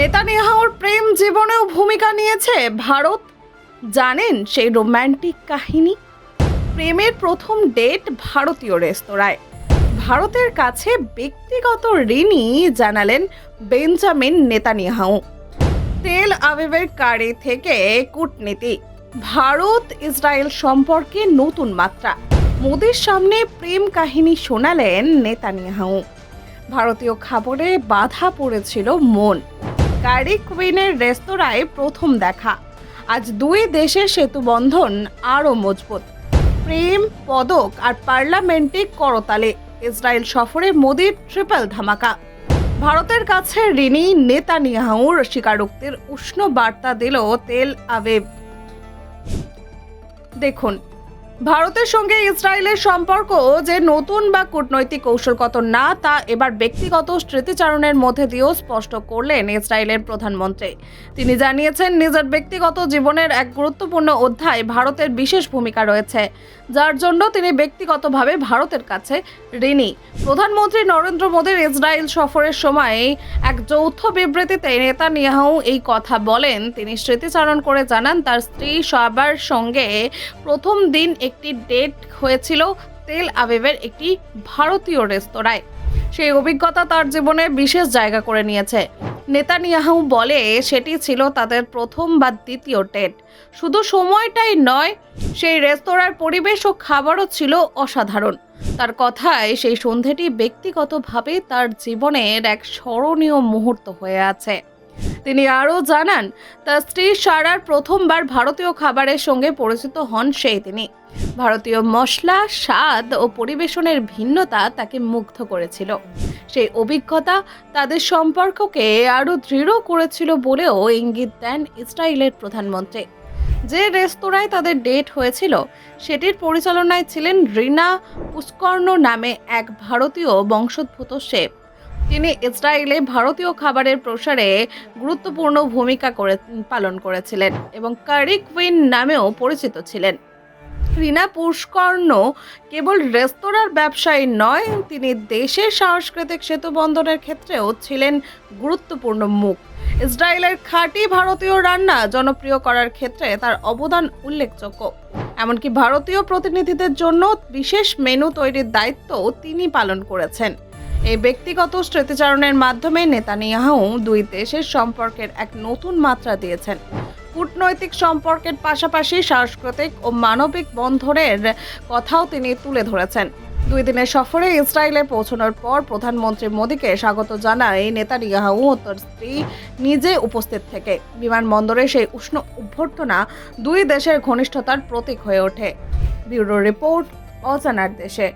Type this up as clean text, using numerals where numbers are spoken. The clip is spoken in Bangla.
নেতানিয়াহুর প্রেম জীবনেও ভূমিকা নিয়েছে ভারত। জানেন সেই রোম্যান্টিক কাহিনী? প্রেমের প্রথম ডেট ভারতীয় রেস্তোরাঁয়। ভারতের কাছে ব্যক্তিগত ঋণী জানালেন বেঞ্জামিন নেতানিয়াহু। তেল আবিবের গাড়ি থেকে কূটনীতি, ভারত ইসরায়েল সম্পর্কে নতুন মাত্রা। মোদির সামনে প্রেম কাহিনী শোনালেন নেতানিয়াহু। ভারতীয় খাবারে বাধা পড়েছিল মন। গাড়ি কুইনের রেস্তোরাঁয় প্রথম দেখা। আজ দুই দেশের সেতুবন্ধন আরও মজবুত। প্রেম, পদক আর পার্লামেন্টে করতালে। ইসরায়েল সফরে মোদির ট্রিপল ধামাকা। ভারতের কাছে ঋণী নেতানিয়াহুর স্বীকারোক্তির উষ্ণ বার্তা দিল তেল আবিব। দেখুন, ভারতের সঙ্গে ইসরায়েলের সম্পর্ক যে নতুন বা কূটনৈতিক কৌশলগত না, তা এবার ব্যক্তিগত স্মৃতিচারণের মধ্যে দিয়েও স্পষ্ট করলেন ইসরায়েলের প্রধানমন্ত্রী। তিনি জানিয়েছেন, নিজের ব্যক্তিগত জীবনের এক গুরুত্বপূর্ণ অধ্যায় ভারতের বিশেষ ভূমিকা রয়েছে, যার জন্য তিনি ব্যক্তিগতভাবে ভারতের কাছে ঋণী। প্রধানমন্ত্রী নরেন্দ্র মোদীর ইসরায়েল সফরের সময় এক যৌথ বিবৃতিতে নেতানিয়াহু এই কথা বলেন। তিনি স্মৃতিচারণ করে জানান, তার স্ত্রী শাবার সঙ্গে প্রথম দিন একটি ডেট হয়েছিল তেল আবিবের একটি ভারতীয় রেস্তোরাঁয়। সেই অভিজ্ঞতা তার জীবনে বিশেষ জায়গা করে নিয়েছে। নেতানিয়াহু বলে, সেটি ছিল তাদের প্রথম বা দ্বিতীয় ডেট। শুধু সময়টাই নয়, সেই রেস্তোরাঁর পরিবেশ ও খাবারও ছিল অসাধারণ। তার কথায় সেই সন্ধেটি ব্যক্তিগতভাবে তার জীবনের এক স্মরণীয় মুহূর্ত হয়ে আছে। তিনি আরও জানান, তার স্ত্রী সারার প্রথমবার ভারতীয় খাবারের সঙ্গে পরিচিত হন সেই তিনি। ভারতীয় মশলা, স্বাদ ও পরিবেশনের ভিন্নতা তাকে মুগ্ধ করেছিল। সেই অভিজ্ঞতা তাদের সম্পর্ককে আরও দৃঢ় করেছিল বলেও ইঙ্গিত দেন ইসরায়েলের প্রধানমন্ত্রী। যে রেস্তোরাঁয় তাদের ডেট হয়েছিল, সেটির পরিচালনায় ছিলেন রিনা পুষ্কর্ণ নামে এক ভারতীয় বংশোদ্ভূত শেফ। তিনি ইসরায়েলে ভারতীয় খাবারের প্রসারে গুরুত্বপূর্ণ ভূমিকা পালন করেছিলেন এবং কারি কুইন নামেও পরিচিত ছিলেন। রিনা পুষ্কর্ণ কেবল রেস্তোরাঁর ব্যবসায়ী নয়, তিনি দেশের সাংস্কৃতিক সেতুবন্ধনের ক্ষেত্রেও ছিলেন গুরুত্বপূর্ণ মুখ। ইসরায়েলের খাঁটি ভারতীয় রান্না জনপ্রিয় করার ক্ষেত্রে তার অবদান উল্লেখযোগ্য। এমনকি ভারতীয় প্রতিনিধিদের জন্য বিশেষ মেনু তৈরির দায়িত্ব তিনি পালন করেছেন। এই ব্যক্তিগত স্মৃতিচারণের মাধ্যমে নেতানিয়াহু দুই দেশের সম্পর্কের এক নতুন মাত্রা দিয়েছেন। কূটনৈতিক সম্পর্কের পাশাপাশি সাংস্কৃতিক ও মানবিক বন্ধনের কথাও তিনি তুলে ধরেছেন। 2 দিনের সফরে ইসরায়েলে পৌঁছানোর পর প্রধানমন্ত্রী মোদীকে স্বাগত জানায় নেতানিয়াহু ও তার স্ত্রী নিজে উপস্থিত থেকে। বিমানবন্দরে সেই উষ্ণ অভ্যর্থনা দুই দেশের ঘনিষ্ঠতার প্রতীক হয়ে ওঠে। ব্যুরো রিপোর্ট, অজানার দেশে।